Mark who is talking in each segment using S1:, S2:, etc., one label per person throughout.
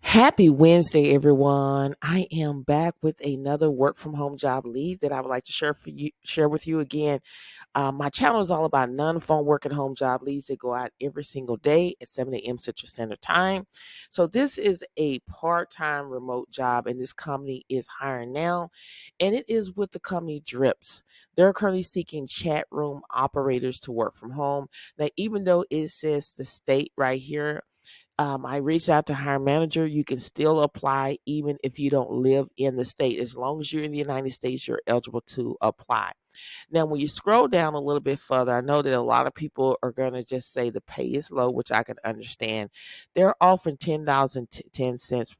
S1: Happy Wednesday, everyone. I am back with another work from home job lead that I would like to share with you again. My channel is all about non-phone work at home job leads that go out every single day at 7 a.m. Central Standard Time. So this is a part-time remote job, and this company is hiring now, and it is with the company Drips. They're currently seeking chat room operators to work from home. Now, even though it says the state right here, I reached out to hiring manager. You can still apply even if you don't live in the state. As long as you're in the United States, you're eligible to apply. Now, when you scroll down a little bit further, I know that a lot of people are going to just say the pay is low, which I can understand. They're offering $10.10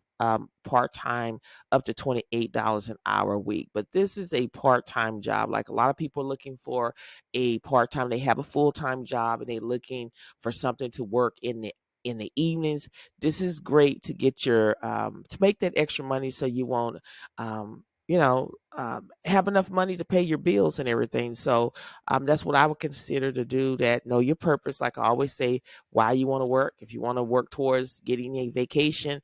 S1: part time up to $28 an hour a week. But this is a part time job. Like a lot of people are looking for a part time, they have a full time job and they're looking for something to work in the evenings. This is great to get your to make that extra money so you won't have enough money to pay your bills and everything. So that's what I would consider to do. That know your purpose, like I always say, why you want to work. If you want to work towards getting a vacation,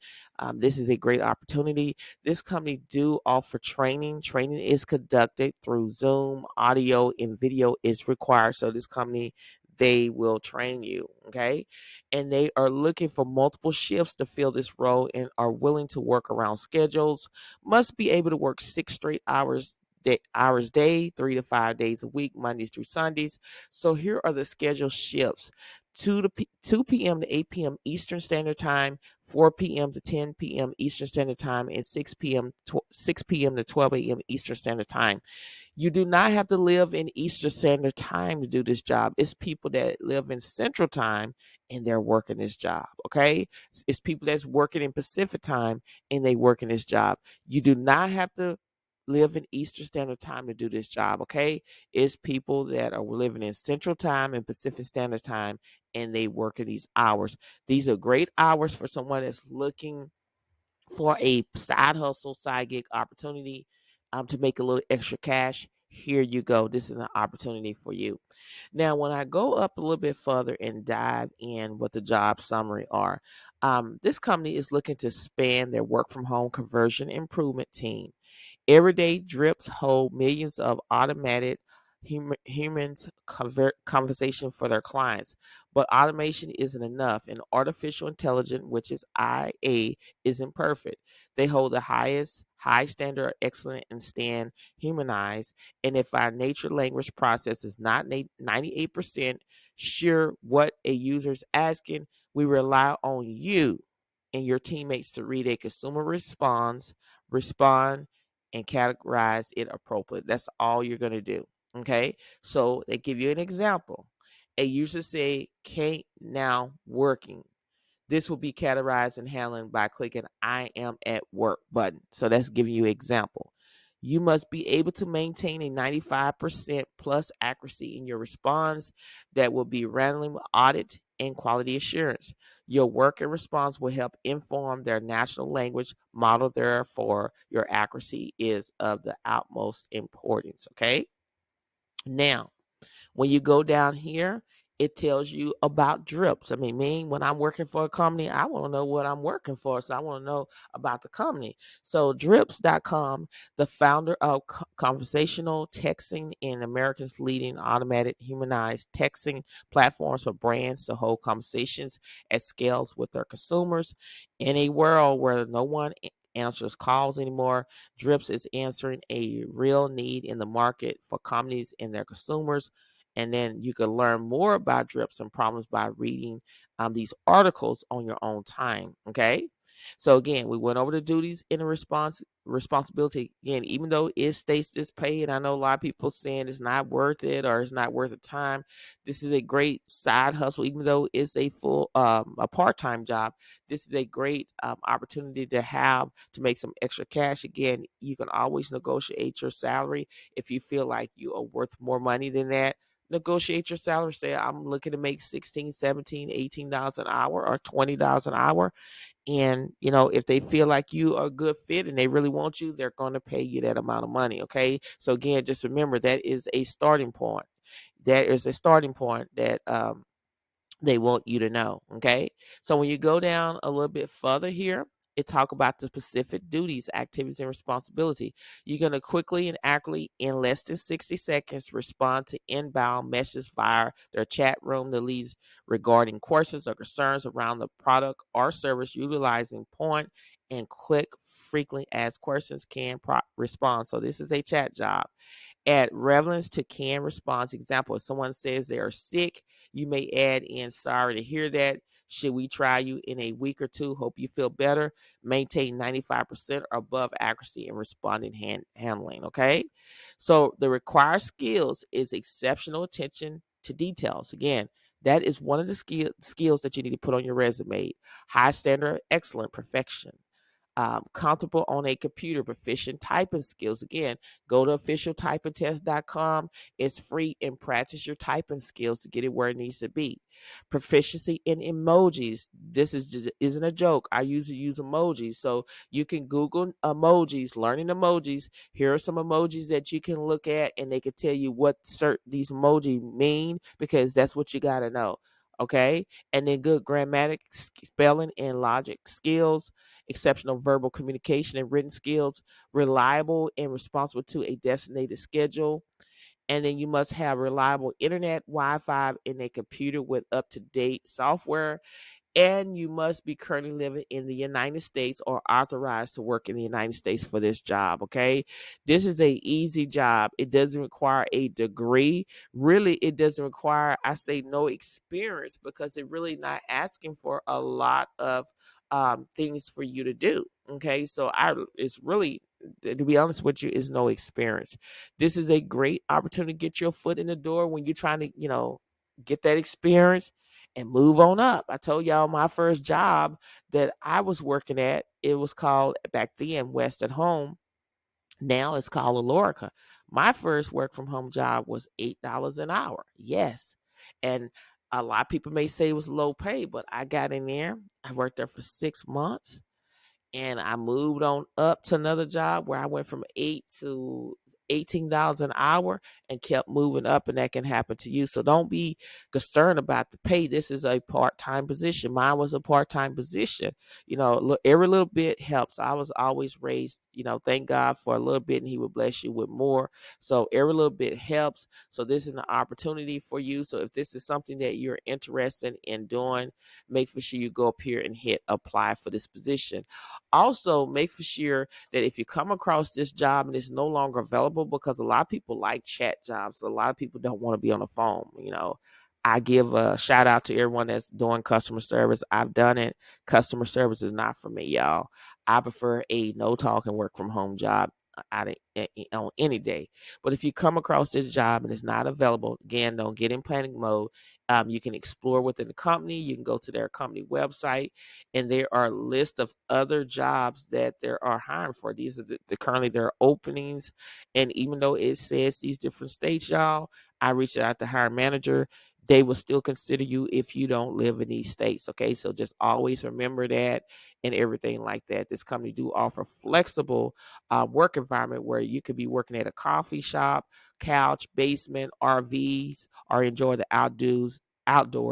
S1: this is a great opportunity. This company do offer training. Training is conducted through Zoom. Audio and video is required. So this company, they will train you. Okay. And they are looking for multiple shifts to fill this role and are willing to work around schedules. Must be able to work 6 straight hours day, 3 to 5 days a week, Mondays through Sundays. So here are the scheduled shifts. 2 p.m. to 8 p.m. Eastern Standard Time, 4 p.m. to 10 p.m. Eastern Standard Time, and 6 p.m. to 12 a.m. Eastern Standard Time. You do not have to live in Eastern Standard Time to do this job. It's people that live in Central Time and they're working this job. Okay. It's people that's working in Pacific Time and they working this job. You do not have to live in Eastern Standard Time to do this job. Okay. It's people that are living in Central Time and Pacific Standard Time and they working these hours. These are great hours for someone that's looking for a side hustle, side gig opportunity to make a little extra cash. Here you go. This is an opportunity for you. Now, when I go up a little bit further and dive in what the job summary are, this company is looking to expand their work from home conversion improvement team. Everyday drips hold millions of automated humans conversation for their clients, but automation isn't enough, and artificial intelligence, which is IA, isn't perfect. They hold the high standard of excellence and stand humanized. And if our natural language process is not 98% sure what a user is asking, we rely on you and your teammates to read a consumer respond, and categorize it appropriately. That's all you're going to do. Okay. So they give you an example. A user say, "Kate now working." This will be categorized and handled by clicking "I am at work" button. So that's giving you an example. You must be able to maintain a 95% plus accuracy in your response that will be randomly audit and quality assurance. Your work and response will help inform their natural language model. Therefore, your accuracy is of the utmost importance. Okay. Now, when you go down here, it tells you about drips. I mean, me, when I'm working for a company, I want to know what I'm working for. So I want to know about the company. So drips.com, the founder of conversational texting and America's leading automated humanized texting platforms for brands to hold conversations at scales with their consumers. In a world where no one answers calls anymore, Drips is answering a real need in the market for companies and their consumers. And then you can learn more about drips and problems by reading these articles on your own time. Okay. So again, we went over the duties and the responsibility. Again, even though it states this pay, and I know a lot of people saying it's not worth it or it's not worth the time. This is a great side hustle, even though it's a a part-time job. This is a great opportunity to have to make some extra cash. Again, you can always negotiate your salary if you feel like you are worth more money than that. Negotiate your salary. Say, I'm looking to make 16, 17, $18 an hour or $20 an hour. And, if they feel like you are a good fit and they really want you, they're going to pay you that amount of money. Okay. So again, just remember that is a starting point. That is a starting point that they want you to know. Okay. So when you go down a little bit further here, it talk about the specific duties, activities, and responsibility. You're going to quickly and accurately, in less than 60 seconds, respond to inbound messages via their chat room that leads regarding questions or concerns around the product or service, utilizing point and click frequently asked questions can respond. So this is a chat job. Add relevance to can response. Example, if someone says they are sick, you may add in, sorry to hear that. Should we try you in a week or two? Hope you feel better. Maintain 95% or above accuracy in responding handling. Okay. So the required skills is exceptional attention to details. Again, that is one of the skills that you need to put on your resume. High standard of excellent perfection. Comfortable on a computer, proficient typing skills. Again, go to officialtypingtest.com. It's free, and practice your typing skills to get it where it needs to be. Proficiency in emojis. This isn't a joke. I usually use emojis. So you can Google emojis, learning emojis. Here are some emojis that you can look at, and they can tell you what these emoji mean, because that's what you got to know. Okay. And then good grammatic, spelling, and logic skills, exceptional verbal communication and written skills, reliable and responsible to a designated schedule. And then you must have reliable internet, Wi-Fi, and a computer with up-to-date software. And you must be currently living in the United States or authorized to work in the United States for this job. Okay. This is a easy job. It doesn't require a degree. Really, it doesn't require, I say, no experience, because it really not asking for a lot of things for you to do. Okay. So it's really, to be honest with you, is no experience. This is a great opportunity to get your foot in the door when you're trying to, get that experience and move on up. I told y'all my first job that I was working at, it was called back then West at Home. Now it's called Alorica. My first work from home job was $8 an hour. Yes. And a lot of people may say it was low pay, but I got in there. I worked there for 6 months, and I moved on up to another job where I went from 8 to $18 an hour and kept moving up, and that can happen to you. So don't be concerned about the pay. This is a part-time position. Mine was a part-time position. Look, every little bit helps. I was always raised, thank God for a little bit, and he will bless you with more. So every little bit helps. So this is an opportunity for you. So if this is something that you're interested in doing, make sure you go up here and hit apply for this position. Also, make for sure that if you come across this job and it's no longer available, because a lot of people like chat jobs, a lot of people don't want to be on the phone. I give a shout out to everyone that's doing customer service. I've done it. Customer service is not for me, y'all. I prefer a no talk and work from home job on any day. But if you come across this job and it's not available, again, don't get in panic mode. You can explore within the company. You can go to their company website, and there are a list of other jobs that they are hiring for. These are currently their openings. And even though it says these different states, y'all, I reached out to hiring manager. They will still consider you if you don't live in these states. Okay. So just always remember that, and everything like that. This company do offer flexible work environment where you could be working at a coffee shop, couch, basement, RVs, or enjoy the outdoors.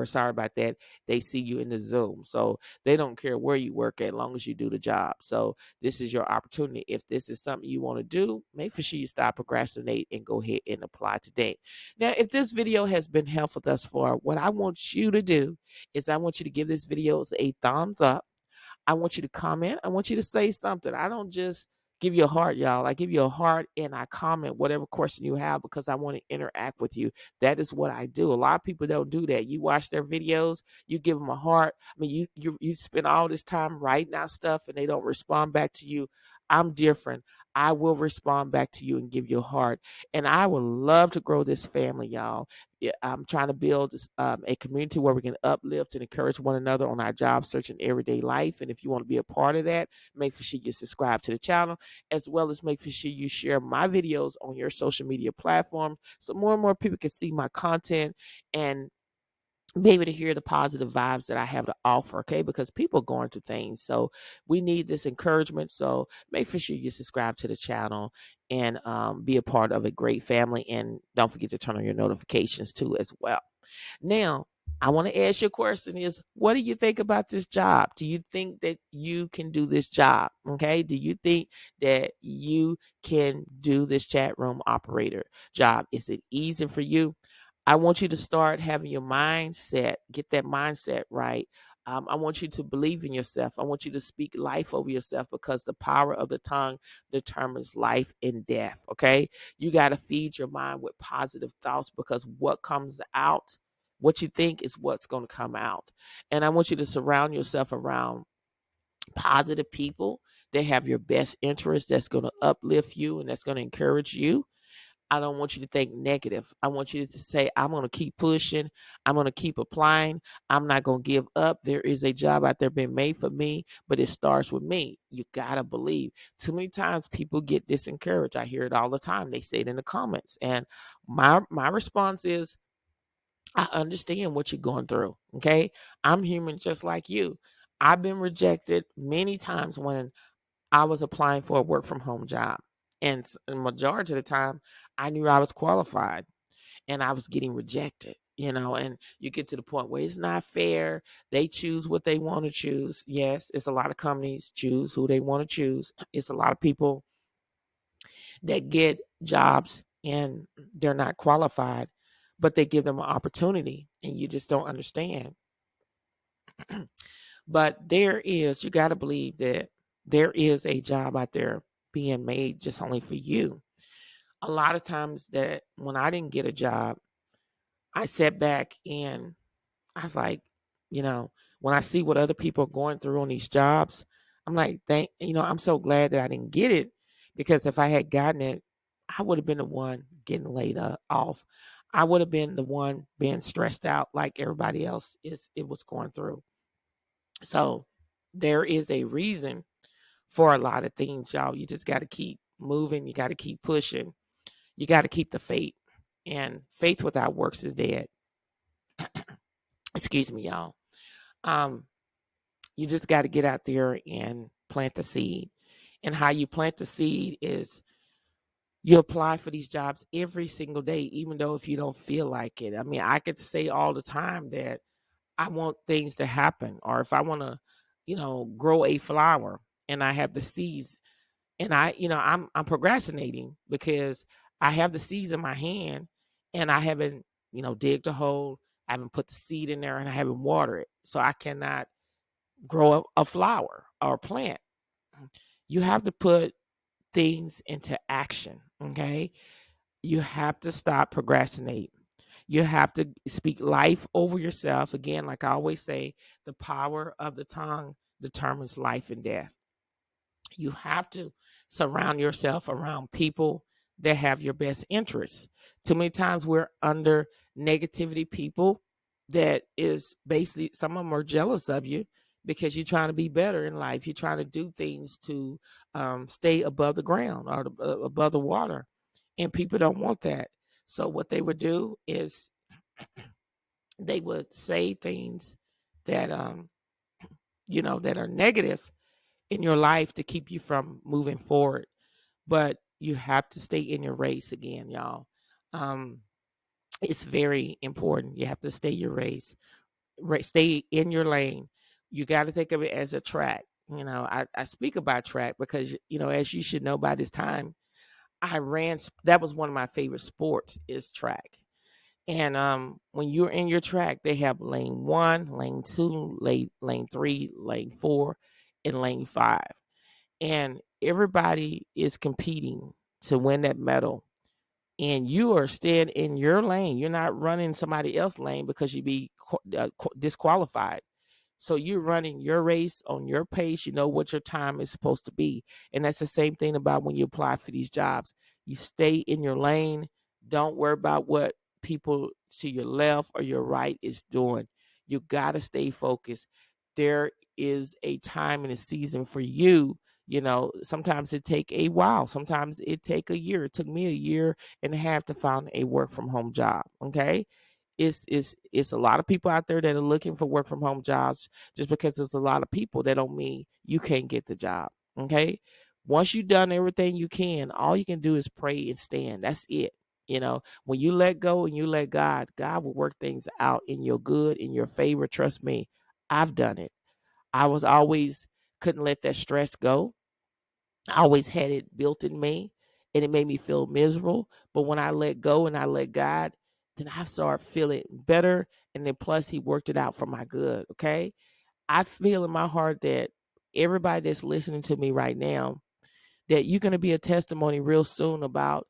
S1: Sorry about that. They see you in the Zoom. So they don't care where you work at, as long as you do the job. So this is your opportunity. If this is something you want to do, make sure you stop procrastinate and go ahead and apply today. Now, if this video has been helpful thus far, what I want you to do is I want you to give this video a thumbs up. I want you to comment. I want you to say something. I don't just give you a heart, y'all. I give you a heart and I comment whatever question you have, because I want to interact with you. That is what I do. A lot of people don't do that. You watch their videos, you give them a heart. I mean, you spend all this time writing out stuff and they don't respond back to you. I'm different. I will respond back to you and give you a heart. And I would love to grow this family, y'all. I'm trying to build a community where we can uplift and encourage one another on our job search and everyday life. And if you want to be a part of that, make sure you subscribe to the channel, as well as make sure you share my videos on your social media platform, so more and more people can see my content and be able to hear the positive vibes that I have to offer, okay? Because people are going through things. So we need this encouragement. So make sure you subscribe to the channel and be a part of a great family. And don't forget to turn on your notifications too as well. Now, I want to ask you a question is, what do you think about this job? Do you think that you can do this job? Okay. Do you think that you can do this chat room operator job? Is it easy for you? I want you to start having your mindset, get that mindset right. I want you to believe in yourself. I want you to speak life over yourself because the power of the tongue determines life and death. Okay. You got to feed your mind with positive thoughts because what comes out, what you think is what's going to come out. And I want you to surround yourself around positive people that have your best interest, that's going to uplift you and that's going to encourage you. I don't want you to think negative. I want you to say, I'm going to keep pushing. I'm going to keep applying. I'm not going to give up. There is a job out there being made for me, but it starts with me. You got to believe. Too many times people get disencouraged. I hear it all the time. They say it in the comments. And my response is, I understand what you're going through. Okay. I'm human just like you. I've been rejected many times when I was applying for a work from home job. And the majority of the time, I knew I was qualified and I was getting rejected, and you get to the point where it's not fair. They choose what they want to choose. Yes, it's a lot of companies choose who they want to choose. It's a lot of people that get jobs and they're not qualified, but they give them an opportunity and you just don't understand. But you got to believe that there is a job out there being made just only for you. A lot of times that when I didn't get a job, I sat back and I was like, when I see what other people are going through on these jobs, I'm like, I'm so glad that I didn't get it because if I had gotten it, I would have been the one getting laid off. I would have been the one being stressed out like everybody else it was going through. So there is a reason for a lot of things, y'all. You just got to keep moving. You got to keep pushing. You got to keep the faith. And faith without works is dead. Excuse me, y'all. Um, you just got to get out there and plant the seed. And how you plant the seed is you apply for these jobs every single day, even though if you don't feel like it. I mean, I could say all the time that I want things to happen, or if I want to, grow a flower and I have the seeds and I'm procrastinating because I have the seeds in my hand and I haven't, digged a hole, I haven't put the seed in there and I haven't watered it. So I cannot grow a flower or a plant. You have to put things into action. Okay. You have to stop procrastinating. You have to speak life over yourself. Again, like I always say, the power of the tongue determines life and death. You have to surround yourself around people that have your best interests. Too many times we're under negativity people that is basically, some of them are jealous of you because you're trying to be better in life. You're trying to do things to stay above the ground or above the water. And people don't want that. So what they would do is they would say things that, that are negative in your life to keep you from moving forward. But you have to stay in your race again, y'all. Um, it's very important. You have to stay your race, stay in your lane. You got to think of it as a track. I speak about track because, as you should know by this time, that was one of my favorite sports is track. And when you're in your track, they have lane 1, lane 2, lane 3, lane 4, and lane 5. And everybody is competing to win that medal. And you are staying in your lane. You're not running somebody else's lane because you'd be disqualified. So you're running your race on your pace. You know what your time is supposed to be. And that's the same thing about when you apply for these jobs. You stay in your lane. Don't worry about what people to your left or your right is doing. You got to stay focused. There is a time and a season for you. Sometimes it take a while. Sometimes it take a year. It took me a year and a half to find a work from home job. Okay. It's a lot of people out there that are looking for work from home jobs. Just because there's a lot of people, that don't mean you can't get the job. Okay. Once you've done everything you can, all you can do is pray and stand. That's it. When you let go and you let God, God will work things out in your good, in your favor. Trust me, I've done it. I was always couldn't let that stress go. I always had it built in me, and it made me feel miserable. But when I let go and I let God, then I started feeling better. And then plus, He worked it out for my good. Okay. I feel in my heart that everybody that's listening to me right now, that you're going to be a testimony real soon about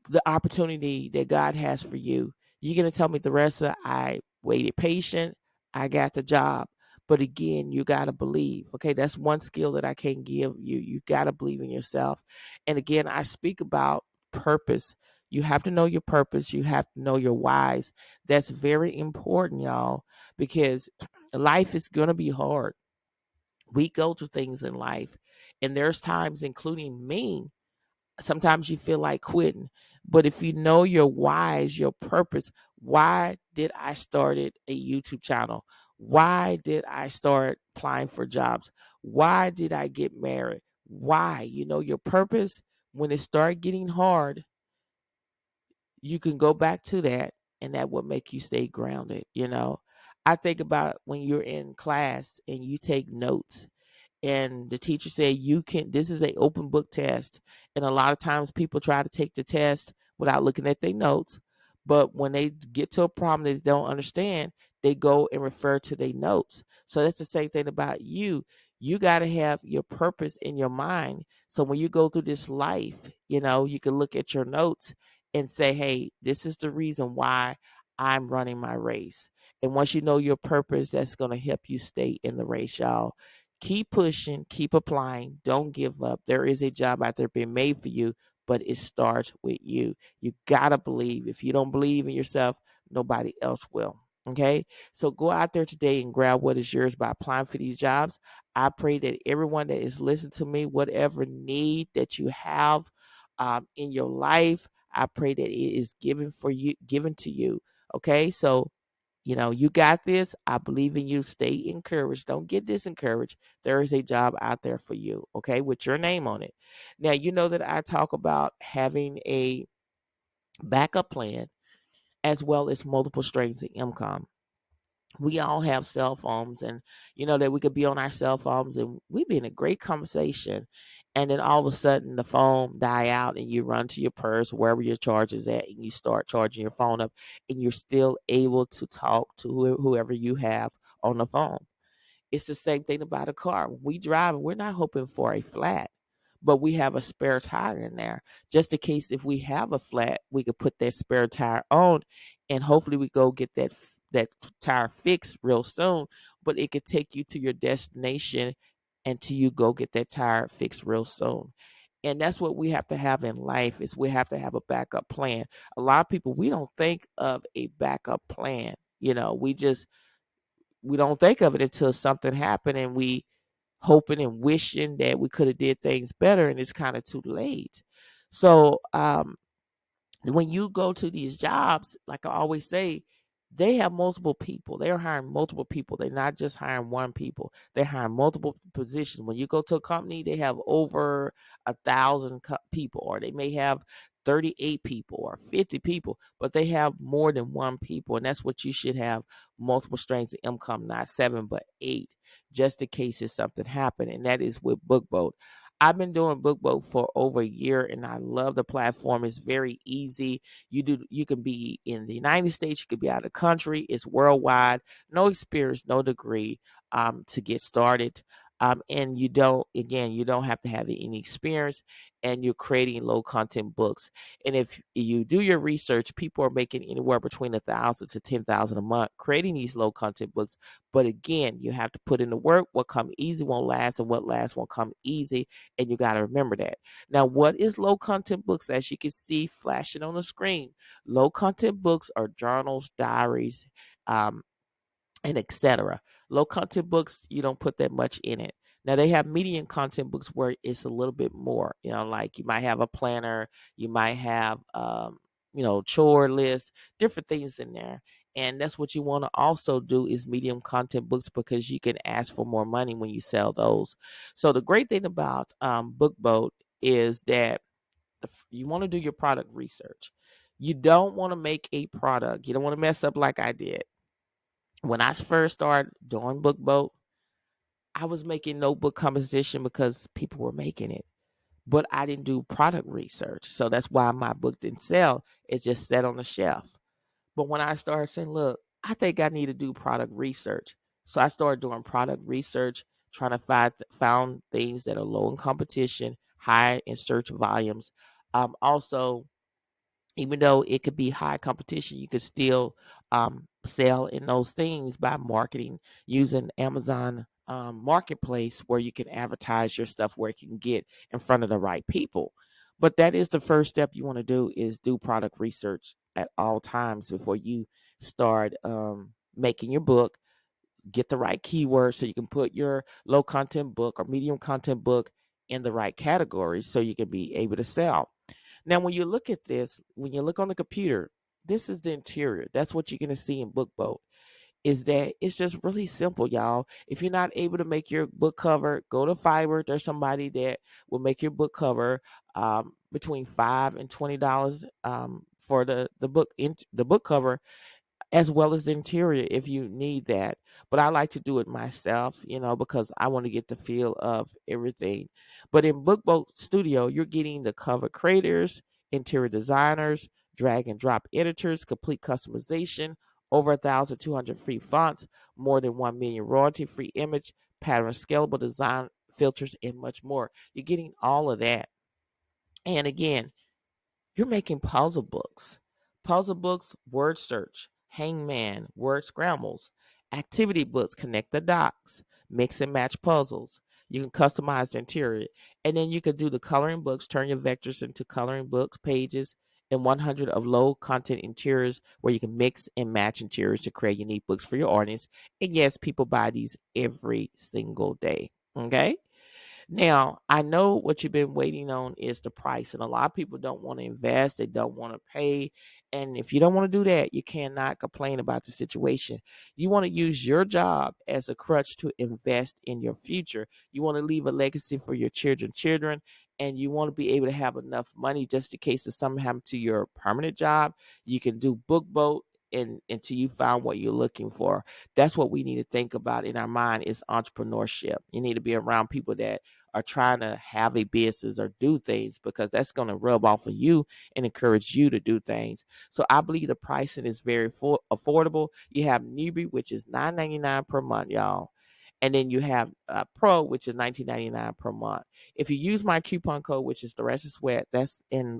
S1: the opportunity that God has for you. You're going to tell me, Thressa, I waited patient. I got the job. But again, you got to believe. Okay. That's one skill that I can't give you. You got to believe in yourself. And again, I speak about purpose. You have to know your purpose. You have to know your whys. That's very important, y'all, because life is going to be hard. We go through things in life, and there's times, including me, sometimes you feel like quitting. But if you know your whys, your purpose, why did I started a YouTube channel? Why did I start applying for jobs? Why did I get married? Why? You know your purpose. When it started getting hard, you can go back to that, and that will make you stay grounded. I think about when you're in class and you take notes, and the teacher said, this is a open book test, and a lot of times people try to take the test without looking at their notes, but when they get to a problem that they don't understand, they go and refer to their notes. So that's the same thing about you got to have your purpose in your mind, so when you go through this life, you can look at your notes and say, hey, this is the reason why I'm running my race. And once you know your purpose, that's going to help you stay in the race, y'all. Keep pushing, keep applying, don't give up. There is a job out there being made for you, but it starts with you. You got to believe. If you don't believe in yourself, nobody else will. Okay. So go out there today and grab what is yours by applying for these jobs. I pray that everyone that is listening to me, whatever need that you have in your life, I pray that it is given to you. Okay. So you got this. I believe in you. Stay encouraged. Don't get disencouraged. There is a job out there for you, okay, with your name on it. Now, you know that I talk about having a backup plan as well as multiple streams of income. We all have cell phones, and that we could be on our cell phones and we be in a great conversation, and then all of a sudden the phone die out and you run to your purse wherever your charge is at, and you start charging your phone up, and you're still able to talk to whoever you have on the phone. It's the same thing about a car. When we drive, we're not hoping for a flat, but we have a spare tire in there. Just in case if we have a flat, we could put that spare tire on, and hopefully we go get that tire fixed real soon. But it could take you to your destination until you go get that tire fixed real soon. And that's what we have to have in life, is we have to have a backup plan. A lot of people, we don't think of a backup plan. We don't think of it until something happened, and we hoping and wishing that we could have did things better, and it's kind of too late. So when you go to these jobs, like I always say, they have multiple people. They're hiring multiple people. They're not just hiring one people. They're hiring multiple positions. When you go to a company, they have over 1,000 people, or they may have 38 people or 50 people, but they have more than one people. And that's what you should have: multiple streams of income, not 7, but 8, just in case if something happened. And that is with BookBoat. I've been doing BookBoat for over a year, and I love the platform. It's very easy. You can be in the United States, you could be out of the country. It's worldwide. No experience, no degree to get started. And you don't have to have any experience, and you're creating low content books. And if you do your research, people are making anywhere between 1,000 to 10,000 a month creating these low content books. But again, you have to put in the work. What come easy won't last, and what lasts won't come easy. And you got to remember that. Now, what is low content books? As you can see flashing on the screen, low content books are journals, diaries, and etc. Low content books, you don't put that much in it. Now they have medium content books where it's a little bit more, like you might have a planner, you might have, chore list, different things in there. And that's what you want to also do, is medium content books, because you can ask for more money when you sell those. So the great thing about BookBoat is that you want to do your product research. You don't want to make a product. You don't want to mess up like I did. When I first started doing BookBoat, I was making notebook composition because people were making it, but I didn't do product research. So that's why my book didn't sell. It just sat on the shelf. But when I started saying, look, I think I need to do product research. So I started doing product research, trying to found things that are low in competition, high in search volumes. Also, even though it could be high competition, you could still sell in those things by marketing using Amazon marketplace, where you can advertise your stuff where it can get in front of the right people. But that is the first step you want to do, is do product research at all times before you start making your book. Get the right keywords so you can put your low content book or medium content book in the right categories so you can be able to sell. Now, when you look at this, when you look on the computer, this is the interior. That's what you're going to see in BookBoat. Is that it's just really simple, y'all. If you're not able to make your book cover, go to Fiverr. There's somebody that will make your book cover between $5 and $20 for the book cover, as well as the interior if you need that. But I like to do it myself, because I want to get the feel of everything. But in BookBoat Studio, you're getting the cover creators, interior designers, drag and drop editors, complete customization, over 1,200 free fonts, more than 1 million royalty free image, pattern scalable design filters, and much more. You're getting all of that. And again, you're making puzzle books, word search, hangman, word scrambles, activity books, connect the dots, mix and match puzzles. You can customize the interior. And then you can do the coloring books, turn your vectors into coloring books, pages, and 100 of low content interiors where you can mix and match interiors to create unique books for your audience. And yes, people buy these every single day. Okay. Now, I know what you've been waiting on is the price, and a lot of people don't want to invest, they don't want to pay. And if you don't want to do that, you cannot complain about the situation. You want to use your job as a crutch to invest in your future. You want to leave a legacy for your children, and you want to be able to have enough money just in case if something happened to your permanent job. You can do BookBoat until you find what you're looking for. That's what we need to think about in our mind, is entrepreneurship. You need to be around people that are trying to have a business or do things, because that's going to rub off of you and encourage you to do things. So I believe the pricing is very affordable. You have newbie, which is $9.99 per month, y'all. And then you have Pro, which is $19.99 per month. If you use my coupon code, which is Thressa Sweat, that's in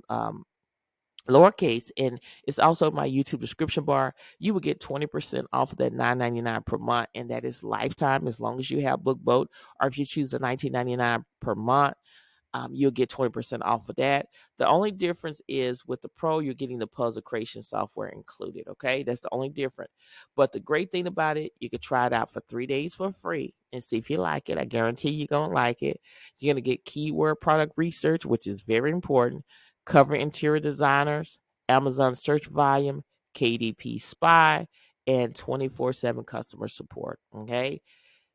S1: lowercase, and it's also my YouTube description bar, you will get 20% off of that $9.99 per month, and that is lifetime as long as you have BookBoat. Or if you choose the $19.99 per month, you'll get 20% off of that. The only difference is with the Pro, you're getting the puzzle creation software included. Okay, that's the only difference. But the great thing about it, you can try it out for 3 days for free and see if you like it. I guarantee you're gonna like it. You're gonna get keyword product research, which is very important, cover interior designers, Amazon search volume, KDP spy, and 24/7 customer support. Okay,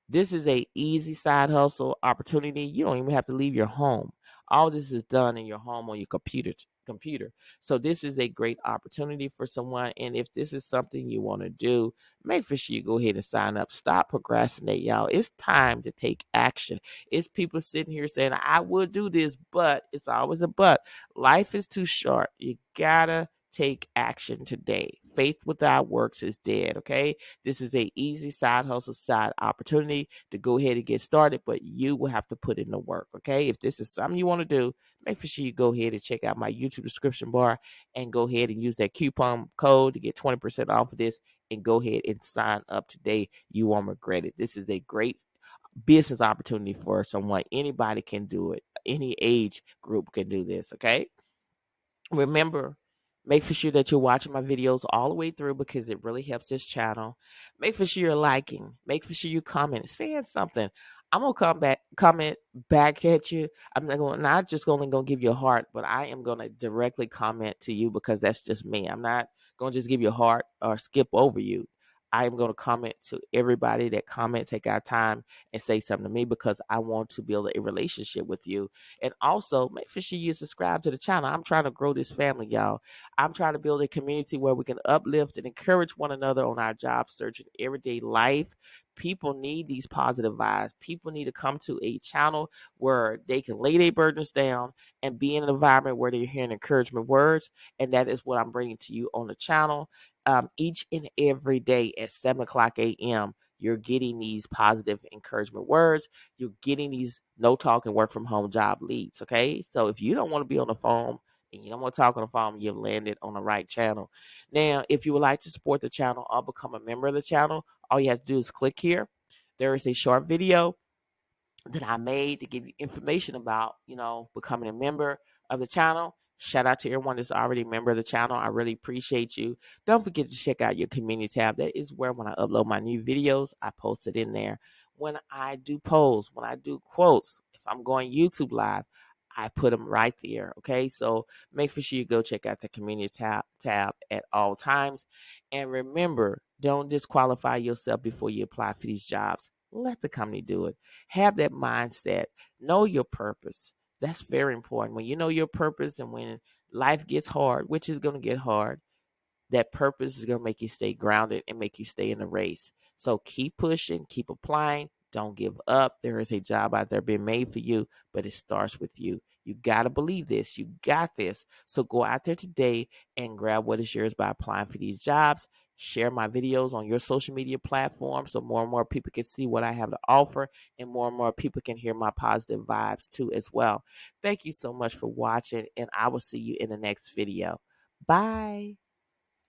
S1: this is a easy side hustle opportunity. You don't even have to leave your home. All this is done in your home on your computer. So this is a great opportunity for someone. And if this is something you want to do, make sure you go ahead and sign up. Stop procrastinating, y'all. It's time to take action. It's people sitting here saying, I would do this, but it's always a but. Life is too short. You gotta take action today. Faith without works is dead. Okay. This is a easy side hustle, side opportunity to go ahead and get started, but you will have to put in the work. Okay. If this is something you want to do, make sure you go ahead and check out my YouTube description bar and go ahead and use that coupon code to get 20% off of this, and go ahead and sign up today. You won't regret it. This is a great business opportunity for someone. Anybody can do it. Any age group can do this. Okay. Remember, make for sure that you're watching my videos all the way through, because it really helps this channel. Make for sure you're liking. Make for sure you comment, saying something. I'm gonna comment back at you. I'm not just only gonna give you a heart, but I am gonna directly comment to you, because that's just me. I'm not gonna just give you a heart or skip over you. I am going to comment to everybody that comments, take our time and say something to me, because I want to build a relationship with you. And also make sure you subscribe to the channel. I'm trying to grow this family, y'all. I'm trying to build a community where we can uplift and encourage one another on our job search and everyday life. People need these positive vibes. People need to come to a channel where they can lay their burdens down and be in an environment where they're hearing encouragement words. And that is what I'm bringing to you on the channel. Each and every day at 7 o'clock a.m., you're getting these positive encouragement words. You're getting these no talk and work from home job leads. Okay. So if you don't want to be on the phone and you don't want to talk on the phone, you've landed on the right channel. Now, if you would like to support the channel or become a member of the channel, all you have to do is click here. There is a short video that I made to give you information about, becoming a member of the channel. Shout out to everyone that's already a member of the channel. I really appreciate you. Don't forget to check out your community tab. That is where, when I upload my new videos, I post it in there. When I do polls, when I do quotes, if I'm going YouTube live, I put them right there. Okay, so make sure you go check out the community tab at all times. And remember, don't disqualify yourself before you apply for these jobs. Let the company do it. Have that mindset. Know your purpose. That's very important. When you know your purpose and when life gets hard, which is going to get hard, that purpose is going to make you stay grounded and make you stay in the race. So keep pushing, keep applying. Don't give up. There is a job out there being made for you, but it starts with you. You got to believe this. You got this. So go out there today and grab what is yours by applying for these jobs. Share my videos on your social media platform so more and more people can see what I have to offer, and more people can hear my positive vibes too as well. Thank you so much for watching, and I will see you in the next video. Bye.